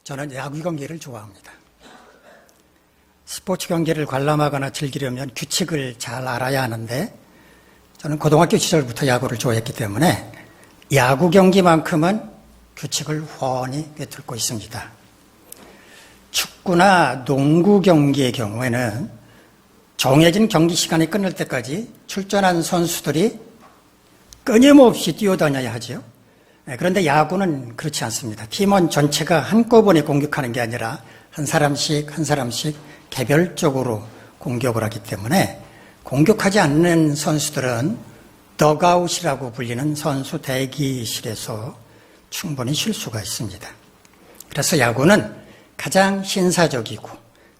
저는 야구 경기를 좋아합니다. 스포츠 경기를 관람하거나 즐기려면 규칙을 잘 알아야 하는데 저는 고등학교 시절부터 야구를 좋아했기 때문에 야구 경기만큼은 규칙을 훤히 꿰뚫고 있습니다. 축구나 농구 경기의 경우에는 정해진 경기 시간이 끝날 때까지 출전한 선수들이 끊임없이 뛰어다녀야 하죠. 그런데 야구는 그렇지 않습니다. 팀원 전체가 한꺼번에 공격하는 게 아니라 한 사람씩 개별적으로 공격을 하기 때문에 공격하지 않는 선수들은 덕아웃이라고 불리는 선수 대기실에서 충분히 쉴 수가 있습니다. 그래서 야구는 가장 신사적이고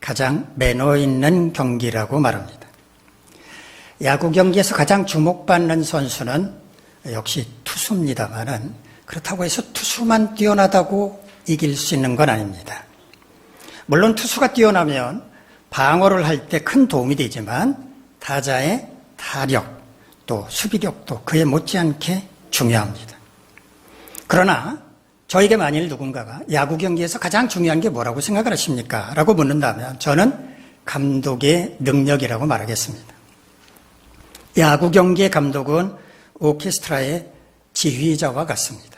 가장 매너 있는 경기라고 말합니다. 야구 경기에서 가장 주목받는 선수는 역시 투수입니다만은 그렇다고 해서 투수만 뛰어나다고 이길 수 있는 건 아닙니다. 물론 투수가 뛰어나면 방어를 할 때 큰 도움이 되지만 타자의 타력 또 수비력도 그에 못지않게 중요합니다. 그러나 저에게 만일 누군가가 야구 경기에서 가장 중요한 게 뭐라고 생각을 하십니까? 라고 묻는다면 저는 감독의 능력이라고 말하겠습니다. 야구 경기의 감독은 오케스트라의 지휘자와 같습니다.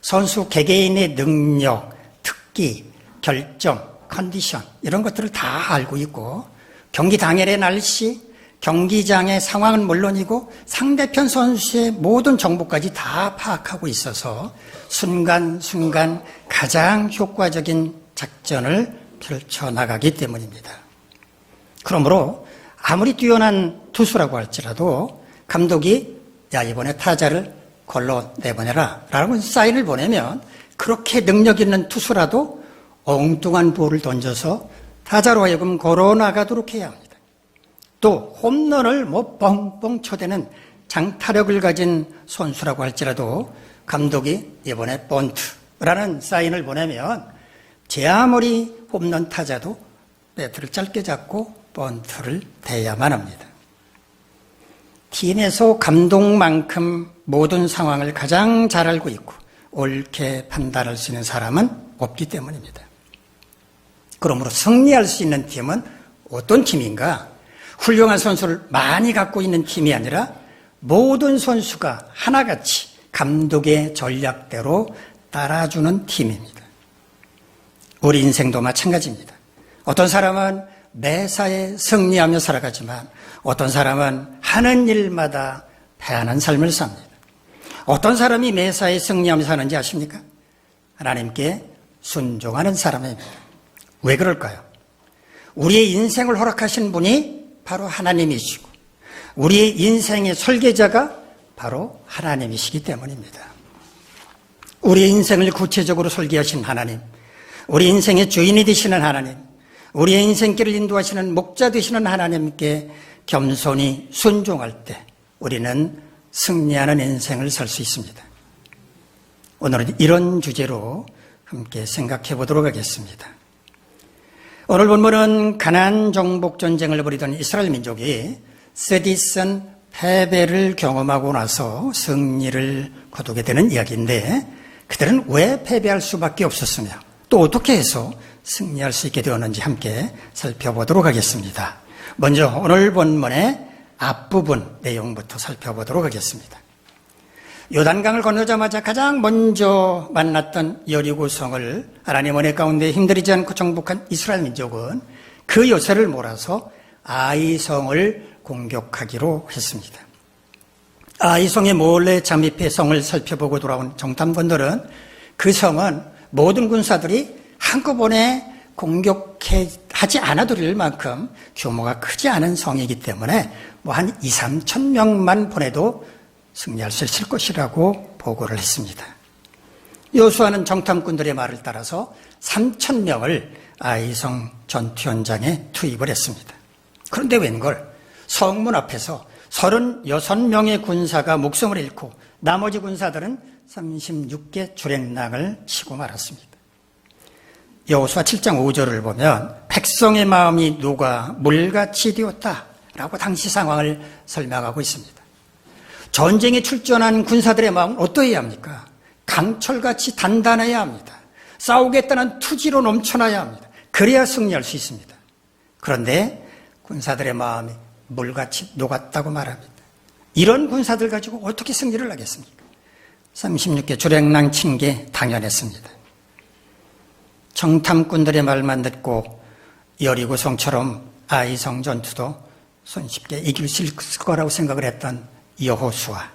선수 개개인의 능력, 특기, 결정, 컨디션 이런 것들을 다 알고 있고 경기 당일의 날씨, 경기장의 상황은 물론이고 상대편 선수의 모든 정보까지 다 파악하고 있어서 순간순간 가장 효과적인 작전을 펼쳐나가기 때문입니다. 그러므로 아무리 뛰어난 투수라고 할지라도 감독이 야 이번에 타자를 걸러 내보내라 라고 사인을 보내면 그렇게 능력 있는 투수라도 엉뚱한 볼을 던져서 타자로 하여금 걸어나가도록 해야 합니다. 또 홈런을 뻥뻥 쳐대는 장타력을 가진 선수라고 할지라도 감독이 이번에 번트라는 사인을 보내면 제 아무리 홈런 타자도 배트를 짧게 잡고 번트를 대야만 합니다. 팀에서 감독만큼 모든 상황을 가장 잘 알고 있고 옳게 판단할 수 있는 사람은 없기 때문입니다. 그러므로 승리할 수 있는 팀은 어떤 팀인가? 훌륭한 선수를 많이 갖고 있는 팀이 아니라 모든 선수가 하나같이 감독의 전략대로 따라주는 팀입니다. 우리 인생도 마찬가지입니다. 어떤 사람은 매사에 승리하며 살아가지만 어떤 사람은 하는 일마다 패하는 삶을 삽니다. 어떤 사람이 매사에 승리하며 사는지 아십니까? 하나님께 순종하는 사람입니다. 왜 그럴까요? 우리의 인생을 허락하신 분이 바로 하나님이시고 우리의 인생의 설계자가 바로 하나님이시기 때문입니다. 우리의 인생을 구체적으로 설계하신 하나님, 우리 인생의 주인이 되시는 하나님, 우리의 인생길을 인도하시는 목자 되시는 하나님께 겸손히 순종할 때 우리는 승리하는 인생을 살 수 있습니다. 오늘은 이런 주제로 함께 생각해 보도록 하겠습니다. 오늘 본문은 가나안 정복 전쟁을 벌이던 이스라엘 민족이 세디슨 패배를 경험하고 나서 승리를 거두게 되는 이야기인데 그들은 왜 패배할 수밖에 없었으며 또 어떻게 해서 승리할 수 있게 되었는지 함께 살펴보도록 하겠습니다. 먼저 오늘 본문의 앞부분 내용부터 살펴보도록 하겠습니다. 요단강을 건너자마자 가장 먼저 만났던 여리고성을 하나님 은혜 가운데 힘들이지 않고 정복한 이스라엘 민족은 그 요새를 몰아서 아이성을 공격하기로 했습니다. 아이성에 몰래 잠입해 성을 살펴보고 돌아온 정탐관들은 그 성은 모든 군사들이 한꺼번에 공격하지 않아도 될 만큼 규모가 크지 않은 성이기 때문에 한 2, 3천 명만 보내도 승리할 수 있을 것이라고 보고를 했습니다. 여호수아는 정탐꾼들의 말을 따라서 3천 명을 아이성 전투 현장에 투입을 했습니다. 그런데 웬걸 성문 앞에서 36명의 군사가 목숨을 잃고 나머지 군사들은 36개 주랭랑을 치고 말았습니다. 여호수아 7장 5절을 보면 백성의 마음이 녹아 물같이 되었다라고 당시 상황을 설명하고 있습니다. 전쟁에 출전한 군사들의 마음은 어떠해야 합니까? 강철같이 단단해야 합니다. 싸우겠다는 투지로 넘쳐나야 합니다. 그래야 승리할 수 있습니다. 그런데 군사들의 마음이 물같이 녹았다고 말합니다. 이런 군사들 가지고 어떻게 승리를 하겠습니까? 36개 주랭랑 친 게 당연했습니다. 정탐꾼들의 말만 듣고 여리고성처럼 아이성 전투도 손쉽게 이길 수 있을 거라고 생각을 했던 여호수아,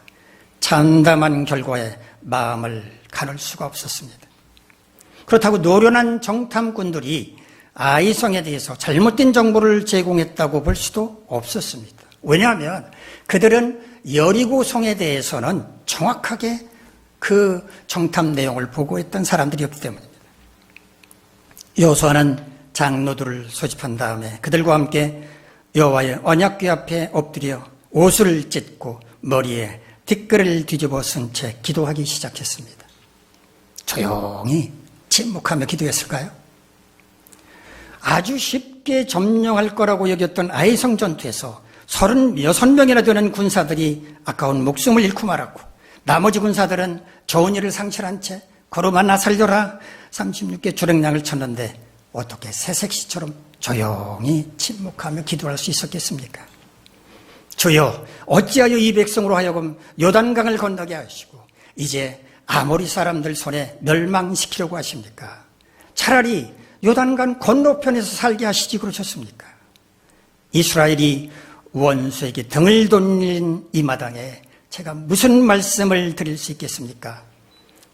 참담한 결과에 마음을 가눌 수가 없었습니다. 그렇다고 노련한 정탐꾼들이 아이성에 대해서 잘못된 정보를 제공했다고 볼 수도 없었습니다. 왜냐하면 그들은 여리고성에 대해서는 정확하게 그 정탐 내용을 보고했던 사람들이었기 때문입니다. 여호수아는 장로들을 소집한 다음에 그들과 함께 여호와의 언약궤 앞에 엎드려 옷을 찢고 머리에 띠끌을 뒤집어 쓴 채 기도하기 시작했습니다. 조용히 침묵하며 기도했을까요? 아주 쉽게 점령할 거라고 여겼던 아이성 전투에서 36명이나 되는 군사들이 아까운 목숨을 잃고 말았고, 나머지 군사들은 좋은 일을 상실한 채 걸어만 살려라 36개 주랭량을 쳤는데 어떻게 새색시처럼 조용히 침묵하며 기도할 수 있었겠습니까? 주여, 어찌하여 이 백성으로 하여금 요단강을 건너게 하시고 이제 아모리 사람들 손에 멸망시키려고 하십니까? 차라리 요단강 건너편에서 살게 하시지 그러셨습니까? 이스라엘이 원수에게 등을 돌린 이 마당에 제가 무슨 말씀을 드릴 수 있겠습니까?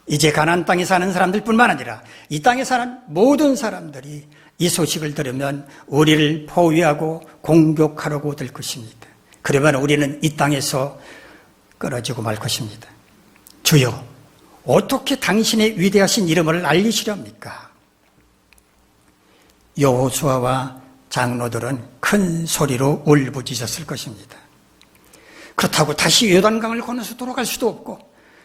이제 가나안 땅에 사는 사람들뿐만 아니라 이 땅에 사는 모든 사람들이 이 소식을 들으면 우리를 포위하고 공격하려고 들 것입니다. 그러면 우리는 이 땅에서 끊어지고 말 것입니다. 주여, 어떻게 당신의 위대하신 이름을 알리시렵니까? 여호수아와 장로들은 큰 소리로 울부짖었을 것입니다. 그렇다고 다시 요단강을 건너서 돌아갈 수도 없고,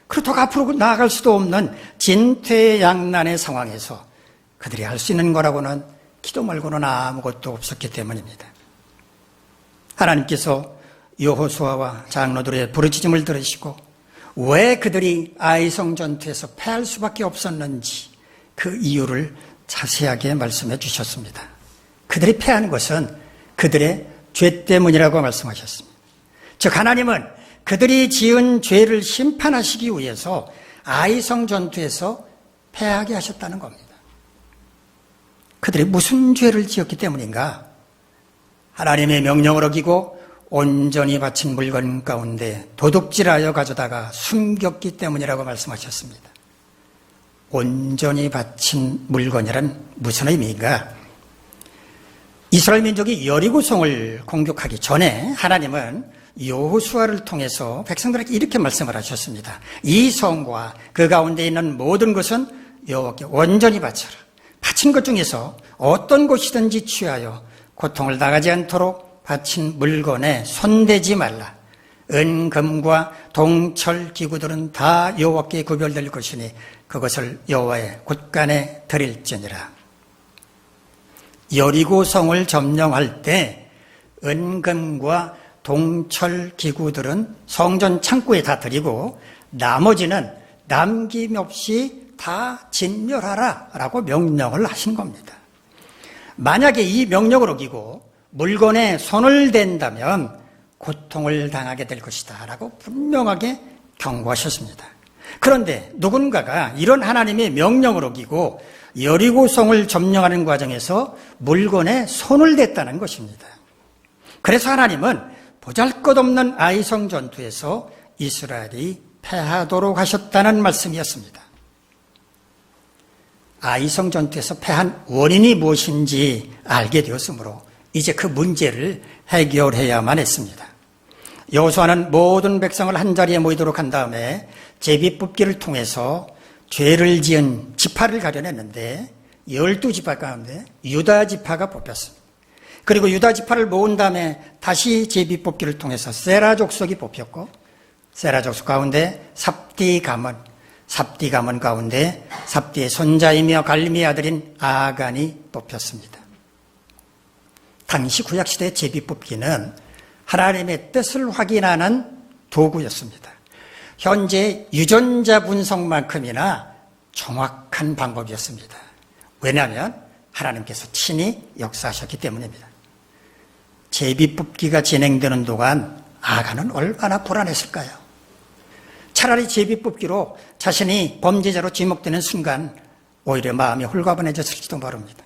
그렇다고 앞으로 나아갈 수도 없는 진퇴양난의 상황에서 그들이 할 수 있는 거라고는 기도 말고는 아무것도 없었기 때문입니다. 하나님께서 여호수아와 장로들의 부르짖음을 들으시고 왜 그들이 아이성 전투에서 패할 수밖에 없었는지 그 이유를 자세하게 말씀해 주셨습니다. 그들이 패한 것은 그들의 죄 때문이라고 말씀하셨습니다. 즉 하나님은 그들이 지은 죄를 심판하시기 위해서 아이성 전투에서 패하게 하셨다는 겁니다. 그들이 무슨 죄를 지었기 때문인가? 하나님의 명령을 어기고 온전히 바친 물건 가운데 도둑질하여 가져다가 숨겼기 때문이라고 말씀하셨습니다. 온전히 바친 물건이란 무슨 의미인가? 이스라엘 민족이 여리고성을 공격하기 전에 하나님은 여호수아를 통해서 백성들에게 이렇게 말씀을 하셨습니다. 이 성과 그 가운데 있는 모든 것은 여호와께 온전히 바쳐라. 바친 것 중에서 어떤 것이든지 취하여 고통을 당하지 않도록 바친 물건에 손대지 말라. 은금과 동철 기구들은 다 여호와께 구별될 것이니 그것을 여호와의 곳간에 드릴지니라. 여리고성을 점령할 때 은금과 동철 기구들은 성전 창고에 다 드리고 나머지는 남김없이 다 진멸하라 라고 명령을 하신 겁니다. 만약에 이 명령을 어기고 물건에 손을 댄다면 고통을 당하게 될 것이다 라고 분명하게 경고하셨습니다. 그런데 누군가가 이런 하나님의 명령을 어기고 여리고성을 점령하는 과정에서 물건에 손을 댔다는 것입니다. 그래서 하나님은 보잘것없는 아이성 전투에서 이스라엘이 패하도록 하셨다는 말씀이었습니다. 아이성 전투에서 패한 원인이 무엇인지 알게 되었으므로 이제 그 문제를 해결해야만 했습니다. 여호수아는 모든 백성을 한자리에 모이도록 한 다음에 제비뽑기를 통해서 죄를 지은 지파를 가려냈는데 12지파 가운데 유다 지파가 뽑혔습니다. 그리고 유다 지파를 모은 다음에 다시 제비뽑기를 통해서 세라 족속이 뽑혔고 세라 족속 가운데 삽디 가문 가운데 삽디의 손자이며 갈림의 아들인 아간이 뽑혔습니다. 당시 구약시대의 제비뽑기는 하나님의 뜻을 확인하는 도구였습니다. 현재 유전자 분석만큼이나 정확한 방법이었습니다. 왜냐하면 하나님께서 친히 역사하셨기 때문입니다. 제비뽑기가 진행되는 동안 아간은 얼마나 불안했을까요? 차라리 제비뽑기로 자신이 범죄자로 지목되는 순간 오히려 마음이 홀가분해졌을지도 모릅니다.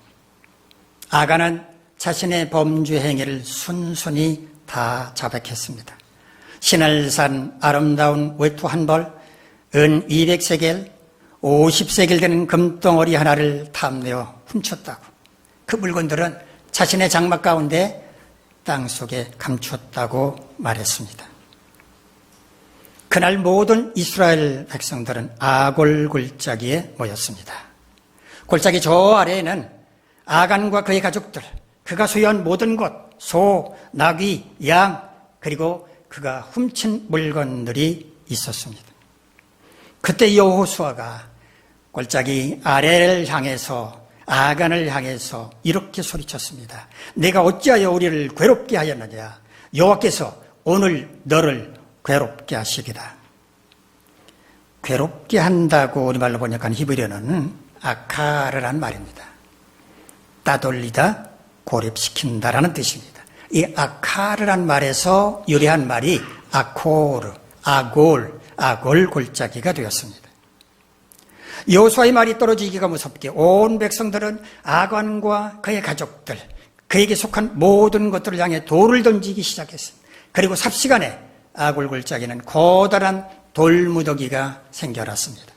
아간은 자신의 범죄 행위를 순순히 다 자백했습니다. 시날산 아름다운 외투 한 벌, 은 200세겔, 50세겔 되는 금덩어리 하나를 탐내어 훔쳤다고. 그 물건들은 자신의 장막 가운데 땅속에 감추었다고 말했습니다. 그날 모든 이스라엘 백성들은 아골 골짜기에 모였습니다. 골짜기 저 아래에는 아간과 그의 가족들, 그가 소유한 모든 것, 소, 나귀, 양, 그리고 그가 훔친 물건들이 있었습니다. 그때 여호수아가 골짜기 아래를 향해서 아간을 향해서 이렇게 소리쳤습니다. 내가 어찌하여 우리를 괴롭게 하였느냐? 여호와께서 오늘 너를 괴롭게 하시리라. 괴롭게 한다고 우리말로 번역한 히브리어는 아카르란 말입니다. 따돌리다, 고립시킨다라는 뜻입니다. 이 아카르란 말에서 유래한 말이 아코르, 아골 골짜기가 되었습니다. 여호수아의 말이 떨어지기가 무섭게 온 백성들은 아간과 그의 가족들, 그에게 속한 모든 것들을 향해 돌을 던지기 시작했습니다. 그리고 삽시간에 아골 골짜기는 커다란 돌무더기가 생겨났습니다.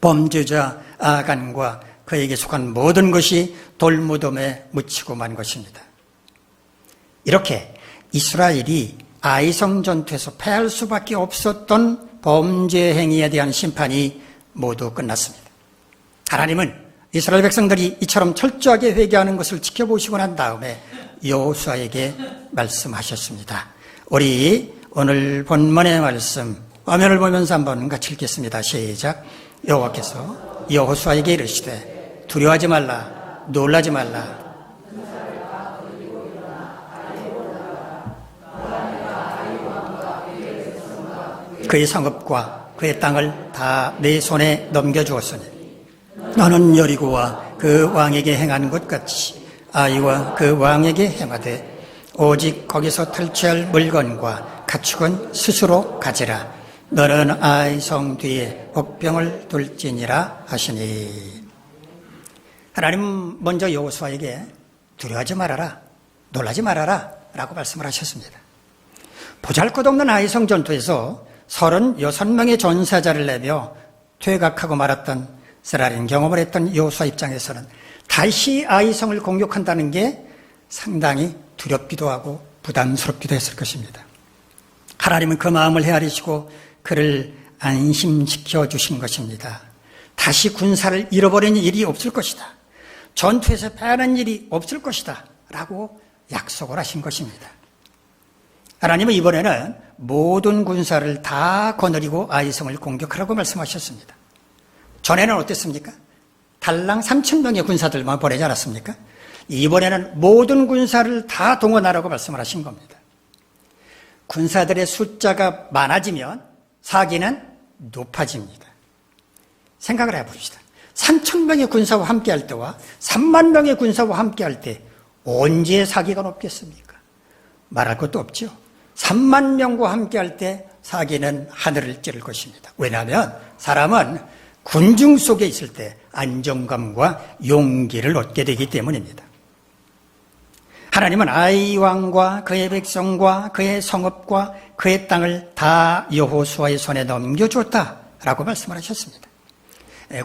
범죄자 아간과 그에게 속한 모든 것이 돌무덤에 묻히고 만 것입니다. 이렇게 이스라엘이 아이성 전투에서 패할 수밖에 없었던 범죄 행위에 대한 심판이 모두 끝났습니다. 하나님은 이스라엘 백성들이 이처럼 철저하게 회개하는 것을 지켜보시고 난 다음에 여호수아에게 말씀하셨습니다. 우리 오늘 본문의 말씀 화면을 보면서 한번 같이 읽겠습니다. 시작. 여호와께서 여호수아에게 이르시되 두려워하지 말라, 놀라지 말라. 그의 성읍과 그의 땅을 다 내 손에 넘겨주었으니 너는 여리고와 그 왕에게 행한 것 같이 아이와 그 왕에게 행하되 오직 거기서 탈취할 물건과 가축은 스스로 가지라. 너는 아이 성 뒤에 복병을 둘지니라 하시니. 하나님 먼저 여호수아에게 두려워하지 말아라, 놀라지 말아라 라고 말씀을 하셨습니다. 보잘것없는 아이성 전투에서 36명의 전사자를 내며 퇴각하고 말았던 스라린 경험을 했던 여호수아 입장에서는 다시 아이성을 공격한다는 게 상당히 두렵기도 하고 부담스럽기도 했을 것입니다. 하나님은 그 마음을 헤아리시고 그를 안심시켜 주신 것입니다. 다시 군사를 잃어버리는 일이 없을 것이다. 전투에서 패하는 일이 없을 것이다 라고 약속을 하신 것입니다. 하나님은 이번에는 모든 군사를 다 거느리고 아이성을 공격하라고 말씀하셨습니다. 전에는 어땠습니까? 달랑 3,000명의 군사들만 보내지 않았습니까? 이번에는 모든 군사를 다 동원하라고 말씀을 하신 겁니다. 군사들의 숫자가 많아지면 사기는 높아집니다. 생각을 해봅시다. 3,000명의 군사와 함께할 때와 3만 명의 군사와 함께할 때 언제 사기가 높겠습니까? 말할 것도 없죠. 3만 명과 함께할 때 사기는 하늘을 찌를 것입니다. 왜냐하면 사람은 군중 속에 있을 때 안정감과 용기를 얻게 되기 때문입니다. 하나님은 아이 왕과 그의 백성과 그의 성읍과 그의 땅을 다 여호수아의 손에 넘겨주었다라고 말씀을 하셨습니다.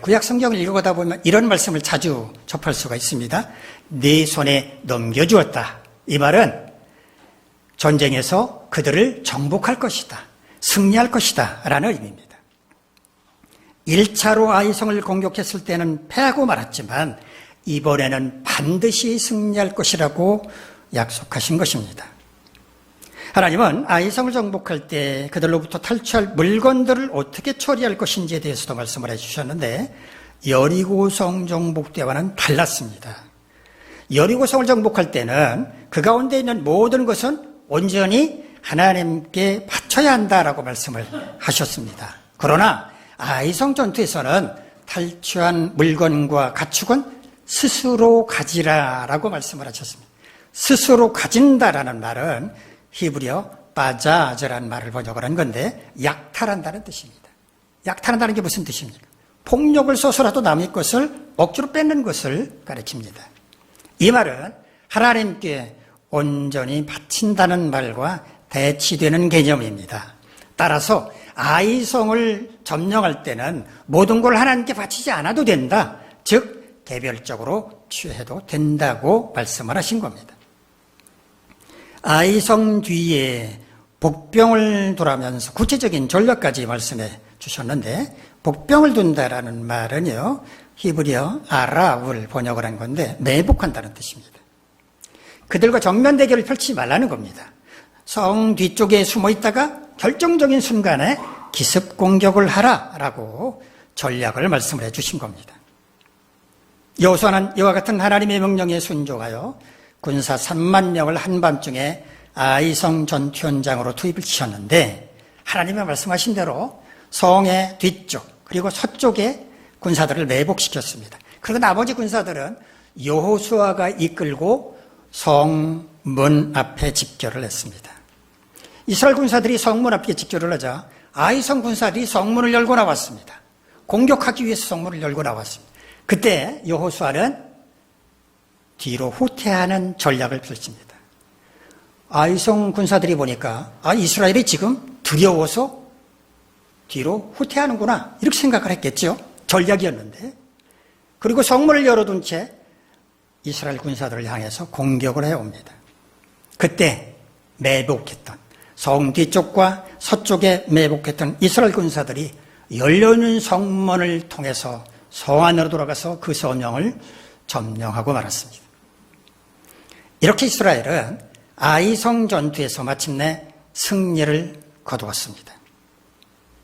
구약 성경을 읽어가다 보면 이런 말씀을 자주 접할 수가 있습니다. 네 손에 넘겨주었다. 이 말은 전쟁에서 그들을 정복할 것이다, 승리할 것이다 라는 의미입니다. 1차로 아이성을 공격했을 때는 패하고 말았지만 이번에는 반드시 승리할 것이라고 약속하신 것입니다. 하나님은 아이성을 정복할 때 그들로부터 탈취할 물건들을 어떻게 처리할 것인지에 대해서도 말씀을 해주셨는데 여리고성 정복 때와는 달랐습니다. 여리고성을 정복할 때는 그 가운데 있는 모든 것은 온전히 하나님께 바쳐야 한다라고 말씀을 하셨습니다. 그러나 아이성 전투에서는 탈취한 물건과 가축은 스스로 가지라라고 말씀을 하셨습니다. 스스로 가진다라는 말은 히브리어 바자즈라는 말을 번역을 한 건데 약탈한다는 뜻입니다. 약탈한다는 게 무슨 뜻입니까? 폭력을 써서라도 남의 것을 억지로 뺏는 것을 가리킵니다. 이 말은 하나님께 온전히 바친다는 말과 대치되는 개념입니다. 따라서 아이성을 점령할 때는 모든 걸 하나님께 바치지 않아도 된다. 즉 개별적으로 취해도 된다고 말씀을 하신 겁니다. 아이성 뒤에 복병을 두라면서 구체적인 전략까지 말씀해 주셨는데 복병을 둔다라는 말은요 히브리어 아랍을 번역을 한 건데 매복한다는 뜻입니다. 그들과 정면 대결을 펼치지 말라는 겁니다. 성 뒤쪽에 숨어 있다가 결정적인 순간에 기습 공격을 하라라고 전략을 말씀을 해 주신 겁니다. 여호수아는 이와 같은 하나님의 명령에 순종하여 군사 3만 명을 한밤중에 아이성 전투 현장으로 투입을 시켰는데 하나님의 말씀하신 대로 성의 뒤쪽 그리고 서쪽에 군사들을 매복시켰습니다. 그리고 나머지 군사들은 여호수아가 이끌고 성문 앞에 집결을 했습니다. 이스라엘 군사들이 성문 앞에 집결을 하자 아이성 군사들이 성문을 열고 나왔습니다. 공격하기 위해서 성문을 열고 나왔습니다. 그때 여호수아는 뒤로 후퇴하는 전략을 펼칩니다. 아이성 군사들이 보니까 이스라엘이 지금 두려워서 뒤로 후퇴하는구나 이렇게 생각을 했겠죠. 전략이었는데 그리고 성문을 열어둔 채 이스라엘 군사들을 향해서 공격을 해옵니다. 그때 매복했던 성 뒤쪽과 서쪽에 매복했던 이스라엘 군사들이 열려있는 성문을 통해서 성 안으로 돌아가서 그 성령을 점령하고 말았습니다. 이렇게 이스라엘은 아이성 전투에서 마침내 승리를 거두었습니다.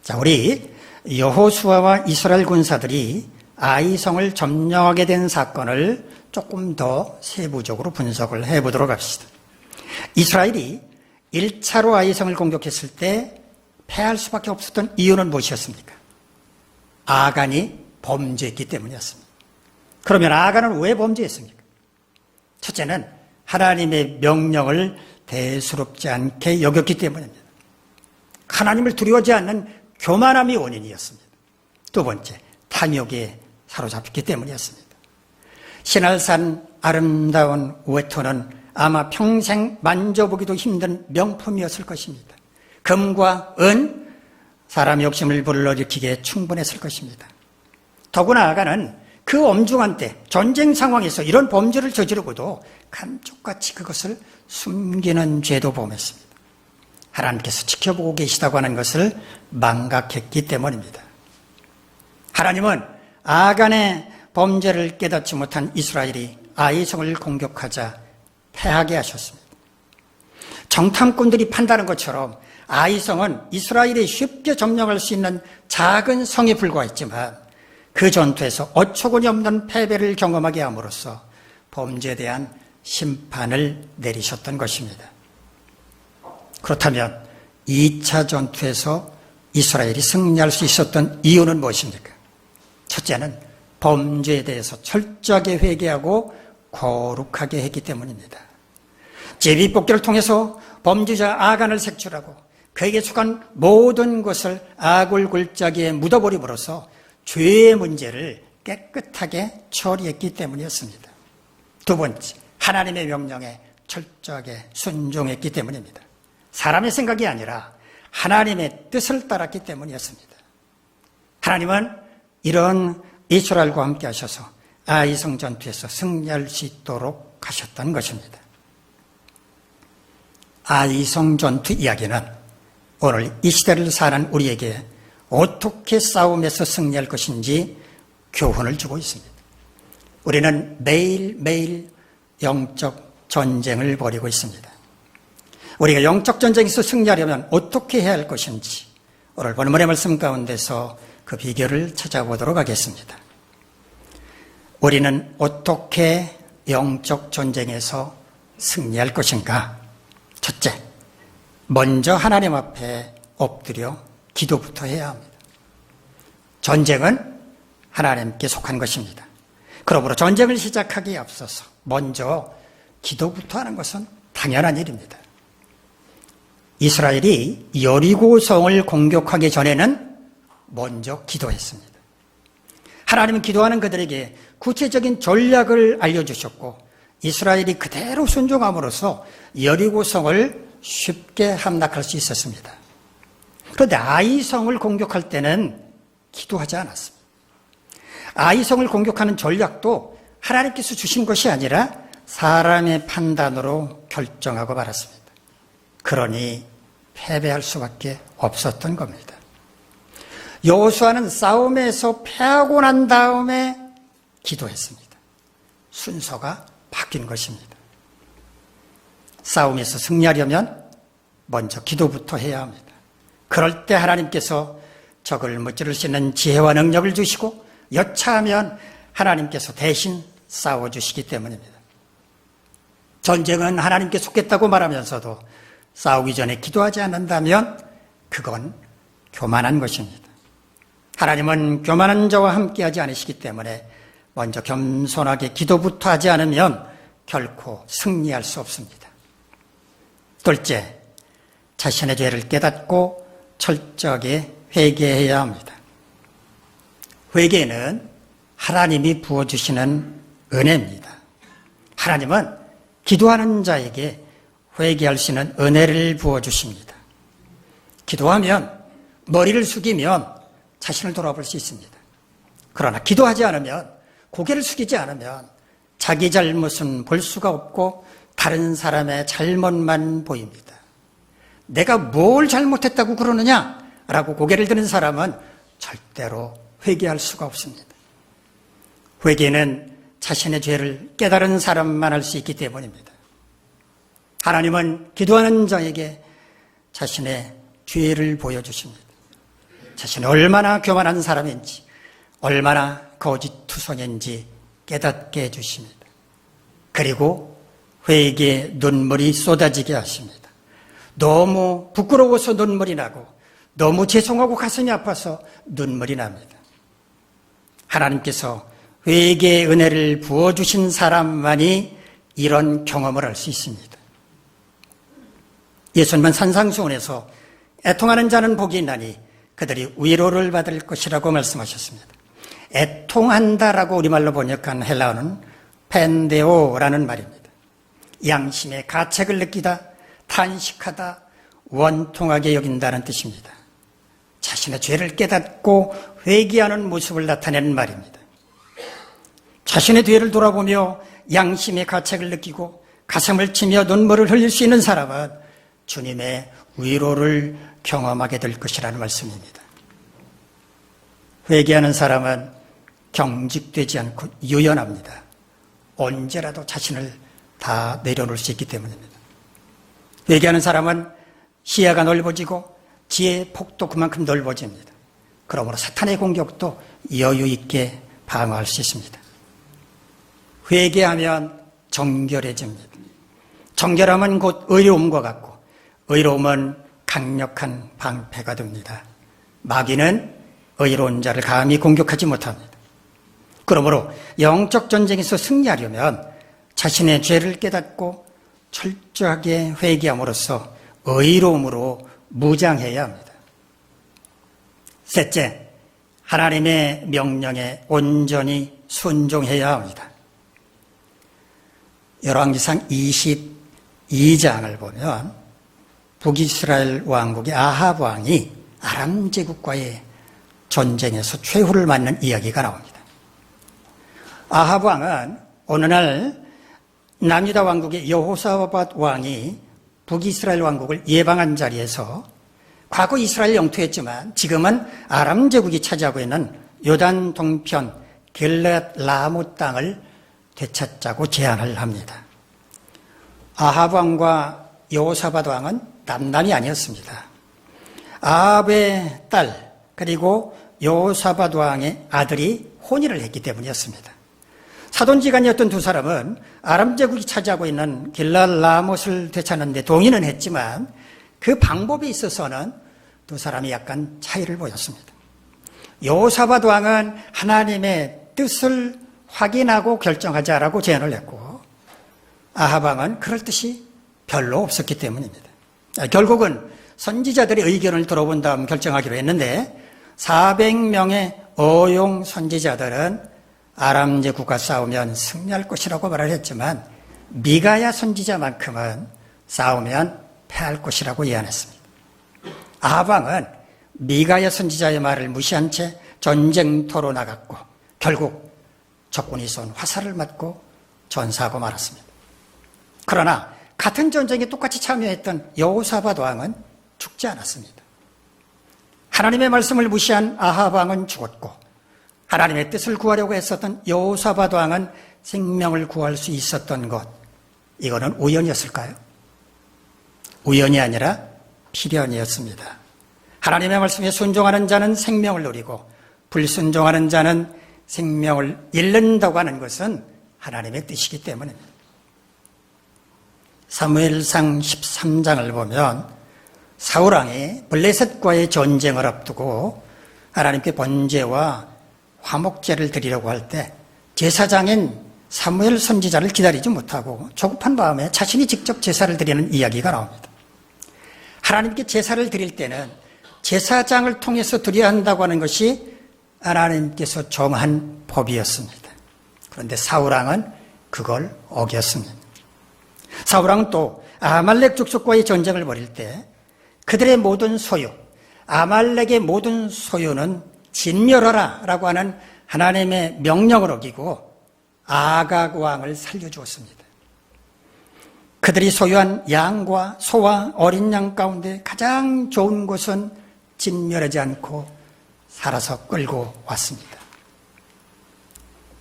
자, 우리 여호수아와 이스라엘 군사들이 아이성을 점령하게 된 사건을 조금 더 세부적으로 분석을 해보도록 합시다. 이스라엘이 1차로 아이성을 공격했을 때 패할 수밖에 없었던 이유는 무엇이었습니까? 아간이 범죄했기 때문이었습니다. 그러면 아간은 왜 범죄했습니까? 첫째는 하나님의 명령을 대수롭지 않게 여겼기 때문입니다. 하나님을 두려워하지 않는 교만함이 원인이었습니다. 두 번째, 탐욕에 사로잡혔기 때문이었습니다. 신할산 아름다운 외투는 아마 평생 만져보기도 힘든 명품이었을 것입니다. 금과 은, 사람 욕심을 불러일으키기에 충분했을 것입니다. 더구나 아간은 그 엄중한 때 전쟁 상황에서 이런 범죄를 저지르고도 감쪽같이 그것을 숨기는 죄도 범했습니다. 하나님께서 지켜보고 계시다고 하는 것을 망각했기 때문입니다. 하나님은 아간의 범죄를 깨닫지 못한 이스라엘이 아이성을 공격하자 패하게 하셨습니다. 정탐꾼들이 판단한 것처럼 아이성은 이스라엘이 쉽게 점령할 수 있는 작은 성에 불과했지만 그 전투에서 어처구니 없는 패배를 경험하게 함으로써 범죄에 대한 심판을 내리셨던 것입니다. 그렇다면 2차 전투에서 이스라엘이 승리할 수 있었던 이유는 무엇입니까? 첫째는 범죄에 대해서 철저하게 회개하고 거룩하게 했기 때문입니다. 제비뽑기를 통해서 범죄자 아간을 색출하고 그에게 속한 모든 것을 아굴 골짜기에 묻어버림으로써 죄의 문제를 깨끗하게 처리했기 때문이었습니다. 두 번째, 하나님의 명령에 철저하게 순종했기 때문입니다. 사람의 생각이 아니라 하나님의 뜻을 따랐기 때문이었습니다. 하나님은 이런 이스라엘과 함께 하셔서 아이성 전투에서 승리할 수 있도록 하셨던 것입니다. 아이성 전투 이야기는 오늘 이 시대를 사는 우리에게 어떻게 싸움에서 승리할 것인지 교훈을 주고 있습니다. 우리는 매일매일 영적 전쟁을 벌이고 있습니다. 우리가 영적 전쟁에서 승리하려면 어떻게 해야 할 것인지 오늘 본문의 말씀 가운데서 그 비결을 찾아보도록 하겠습니다. 우리는 어떻게 영적 전쟁에서 승리할 것인가? 첫째, 먼저 하나님 앞에 엎드려 기도부터 해야 합니다. 전쟁은 하나님께 속한 것입니다. 그러므로 전쟁을 시작하기에 앞서서 먼저 기도부터 하는 것은 당연한 일입니다. 이스라엘이 여리고성을 공격하기 전에는 먼저 기도했습니다. 하나님은 기도하는 그들에게 구체적인 전략을 알려주셨고 이스라엘이 그대로 순종함으로써 여리고성을 쉽게 함락할 수 있었습니다. 그런데 아이성을 공격할 때는 기도하지 않았습니다. 아이성을 공격하는 전략도 하나님께서 주신 것이 아니라 사람의 판단으로 결정하고 말았습니다. 그러니 패배할 수밖에 없었던 겁니다. 여호수아는 싸움에서 패하고 난 다음에 기도했습니다. 순서가 바뀐 것입니다. 싸움에서 승리하려면 먼저 기도부터 해야 합니다. 그럴 때 하나님께서 적을 무찌를 수 있는 지혜와 능력을 주시고 여차하면 하나님께서 대신 싸워주시기 때문입니다. 전쟁은 하나님께 속했다고 말하면서도 싸우기 전에 기도하지 않는다면 그건 교만한 것입니다. 하나님은 교만한 자와 함께하지 않으시기 때문에 먼저 겸손하게 기도부터 하지 않으면 결코 승리할 수 없습니다. 둘째, 자신의 죄를 깨닫고 철저하게 회개해야 합니다. 회개는 하나님이 부어주시는 은혜입니다. 하나님은 기도하는 자에게 회개할 수 있는 은혜를 부어주십니다. 기도하면 머리를 숙이면 자신을 돌아볼 수 있습니다. 그러나 기도하지 않으면 고개를 숙이지 않으면 자기 잘못은 볼 수가 없고 다른 사람의 잘못만 보입니다. 내가 뭘 잘못했다고 그러느냐라고 고개를 드는 사람은 절대로 회개할 수가 없습니다. 회개는 자신의 죄를 깨달은 사람만 할 수 있기 때문입니다. 하나님은 기도하는 자에게 자신의 죄를 보여주십니다. 자신이 얼마나 교만한 사람인지, 얼마나 거짓투성인지 깨닫게 해주십니다. 그리고 회개에 눈물이 쏟아지게 하십니다. 너무 부끄러워서 눈물이 나고 너무 죄송하고 가슴이 아파서 눈물이 납니다. 하나님께서 회개의 은혜를 부어주신 사람만이 이런 경험을 할 수 있습니다. 예수님은 산상수훈에서 애통하는 자는 복이 있나니 그들이 위로를 받을 것이라고 말씀하셨습니다. 애통한다라고 우리말로 번역한 헬라어는 펜데오라는 말입니다. 양심의 가책을 느끼다, 탄식하다, 원통하게 여긴다는 뜻입니다. 자신의 죄를 깨닫고 회개하는 모습을 나타내는 말입니다. 자신의 죄를 돌아보며 양심의 가책을 느끼고 가슴을 치며 눈물을 흘릴 수 있는 사람은 주님의 위로를 경험하게 될 것이라는 말씀입니다. 회개하는 사람은 경직되지 않고 유연합니다. 언제라도 자신을 다 내려놓을 수 있기 때문입니다. 회개하는 사람은 시야가 넓어지고 지혜의 폭도 그만큼 넓어집니다. 그러므로 사탄의 공격도 여유 있게 방어할 수 있습니다. 회개하면 정결해집니다. 정결함은 곧 의로움과 같고 의로움은 강력한 방패가 됩니다. 마귀는 의로운 자를 감히 공격하지 못합니다. 그러므로 영적 전쟁에서 승리하려면 자신의 죄를 깨닫고 철저하게 회개함으로써 의로움으로 무장해야 합니다. 셋째, 하나님의 명령에 온전히 순종해야 합니다. 열왕기상 22장을 보면 북이스라엘 왕국의 아합 왕이 아람 제국과의 전쟁에서 최후를 맞는 이야기가 나옵니다. 아합 왕은 어느 날 남유다 왕국의 여호사밧 왕이 북이스라엘 왕국을 예방한 자리에서 과거 이스라엘 영토였지만 지금은 아람 제국이 차지하고 있는 요단 동편 길앗 라못 땅을 되찾자고 제안을 합니다. 아합 왕과 여호사밧 왕은 남남이 아니었습니다. 아합의 딸 그리고 여호사밧 왕의 아들이 혼인을 했기 때문이었습니다. 사돈지간이었던 두 사람은 아람 제국이 차지하고 있는 길앗 라못을 되찾는 데 동의는 했지만 그 방법에 있어서는 두 사람이 약간 차이를 보였습니다. 여호사밧 왕은 하나님의 뜻을 확인하고 결정하자라고 제안을 했고 아합 왕은 그럴 뜻이 별로 없었기 때문입니다. 결국은 선지자들의 의견을 들어본 다음 결정하기로 했는데 400명의 어용 선지자들은 아람 제국과 싸우면 승리할 것이라고 말을 했지만 미가야 선지자만큼은 싸우면 패할 것이라고 예언했습니다. 아합 왕은 미가야 선지자의 말을 무시한 채 전쟁터로 나갔고 결국 적군이 쏜 화살을 맞고 전사하고 말았습니다. 그러나 같은 전쟁에 똑같이 참여했던 여호사밧 왕은 죽지 않았습니다. 하나님의 말씀을 무시한 아합 왕은 죽었고 하나님의 뜻을 구하려고 했었던 여호사밧 왕은 생명을 구할 수 있었던 것, 이거는 우연이었을까요? 우연이 아니라 필연이었습니다. 하나님의 말씀에 순종하는 자는 생명을 누리고 불순종하는 자는 생명을 잃는다고 하는 것은 하나님의 뜻이기 때문입니다. 사무엘상 13장을 보면 사울왕이 블레셋과의 전쟁을 앞두고 하나님께 번제와 화목제를 드리려고 할 때 제사장인 사무엘 선지자를 기다리지 못하고 조급한 마음에 자신이 직접 제사를 드리는 이야기가 나옵니다. 하나님께 제사를 드릴 때는 제사장을 통해서 드려야 한다고 하는 것이 하나님께서 정한 법이었습니다. 그런데 사울왕은 그걸 어겼습니다. 사울왕은 또 아말렉 족속과의 전쟁을 벌일 때 그들의 모든 소유, 아말렉의 모든 소유는 진멸하라 라고 하는 하나님의 명령을 어기고 아각 왕을 살려주었습니다. 그들이 소유한 양과 소와 어린 양 가운데 가장 좋은 것은 진멸하지 않고 살아서 끌고 왔습니다.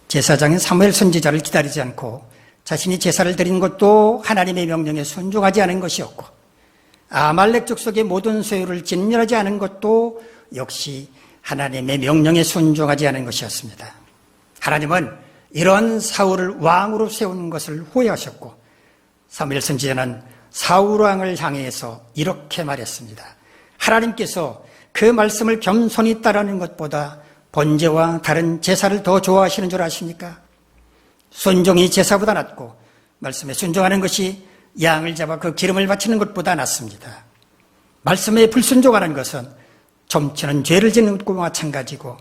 제사장인 사무엘 선지자를 기다리지 않고 자신이 제사를 드린 것도 하나님의 명령에 순종하지 않은 것이었고 아말렉 족속의 모든 소유를 진멸하지 않은 것도 역시 하나님의 명령에 순종하지 않은 것이었습니다. 하나님은 이런 사울을 왕으로 세운 것을 후회하셨고 사무엘 선지자는 사울 왕을 향해서 이렇게 말했습니다. 하나님께서 그 말씀을 겸손히 따르는 것보다 번제와 다른 제사를 더 좋아하시는 줄 아십니까? 순종이 제사보다 낫고 말씀에 순종하는 것이 양을 잡아 그 기름을 바치는 것보다 낫습니다. 말씀에 불순종하는 것은 점치는 죄를 짓는 것과 마찬가지고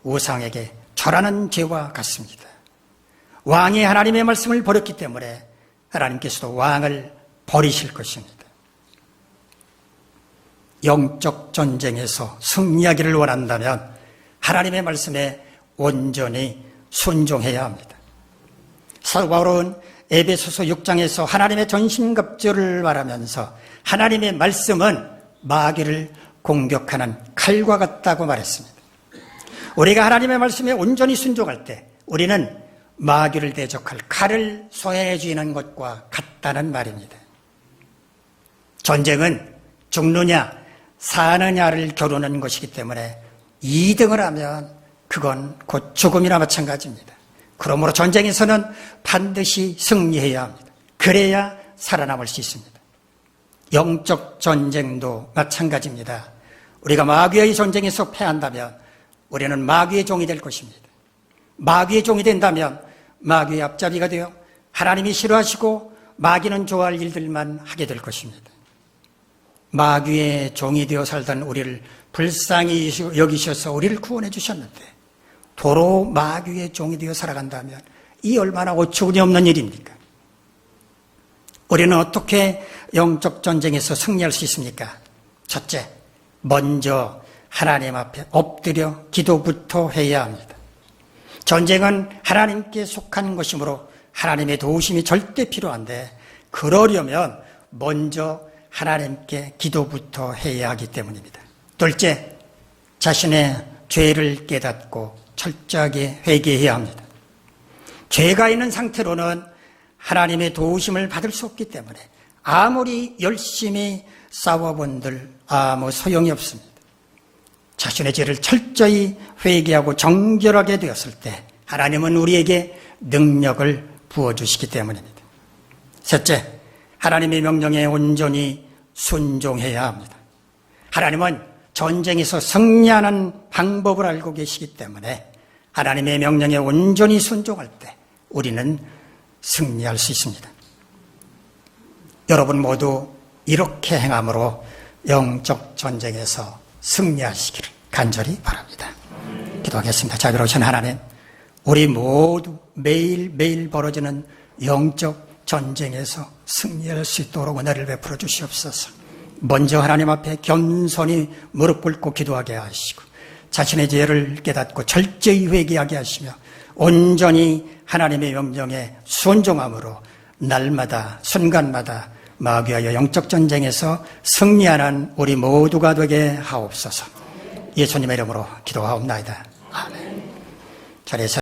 우상에게 절하는 죄와 같습니다. 왕이 하나님의 말씀을 버렸기 때문에 하나님께서도 왕을 버리실 것입니다. 영적 전쟁에서 승리하기를 원한다면 하나님의 말씀에 온전히 순종해야 합니다. 사도 바울은 에베소서 6장에서 하나님의 전신갑주를 말하면서 하나님의 말씀은 마귀를 공격하는 칼과 같다고 말했습니다. 우리가 하나님의 말씀에 온전히 순종할 때 우리는 마귀를 대적할 칼을 소해해 주는 것과 같다는 말입니다. 전쟁은 죽느냐 사느냐를 겨루는 것이기 때문에 2등을 하면 그건 곧 죽음이나 마찬가지입니다. 그러므로 전쟁에서는 반드시 승리해야 합니다. 그래야 살아남을 수 있습니다. 영적 전쟁도 마찬가지입니다. 우리가 마귀의 전쟁에서 패한다면 우리는 마귀의 종이 될 것입니다. 마귀의 종이 된다면 마귀의 앞잡이가 되어 하나님이 싫어하시고 마귀는 좋아할 일들만 하게 될 것입니다. 마귀의 종이 되어 살던 우리를 불쌍히 여기셔서 우리를 구원해 주셨는데 도로 마귀의 종이 되어 살아간다면 이 얼마나 어처구니 없는 일입니까? 우리는 어떻게 영적 전쟁에서 승리할 수 있습니까? 첫째, 먼저 하나님 앞에 엎드려 기도부터 해야 합니다. 전쟁은 하나님께 속한 것이므로 하나님의 도우심이 절대 필요한데 그러려면 먼저 하나님께 기도부터 해야 하기 때문입니다. 둘째, 자신의 죄를 깨닫고 철저하게 회개해야 합니다. 죄가 있는 상태로는 하나님의 도우심을 받을 수 없기 때문에 아무리 열심히 싸워본들 아무 소용이 없습니다. 자신의 죄를 철저히 회개하고 정결하게 되었을 때 하나님은 우리에게 능력을 부어주시기 때문입니다. 셋째, 하나님의 명령에 온전히 순종해야 합니다. 하나님은 전쟁에서 승리하는 방법을 알고 계시기 때문에 하나님의 명령에 온전히 순종할 때 우리는 승리할 수 있습니다. 여러분 모두 이렇게 행함으로 영적 전쟁에서 승리하시기를 간절히 바랍니다. 기도하겠습니다. 자비로우신 하나님, 우리 모두 매일매일 벌어지는 영적 전쟁에서 승리할 수 있도록 은혜를 베풀어 주시옵소서. 먼저 하나님 앞에 겸손히 무릎 꿇고 기도하게 하시고 자신의 죄를 깨닫고 철저히 회개하게 하시며 온전히 하나님의 명령에 순종함으로 날마다 순간마다 마귀와의 영적 전쟁에서 승리하는 우리 모두가 되게 하옵소서. 예수님의 이름으로 기도하옵나이다. 아멘. 자리에서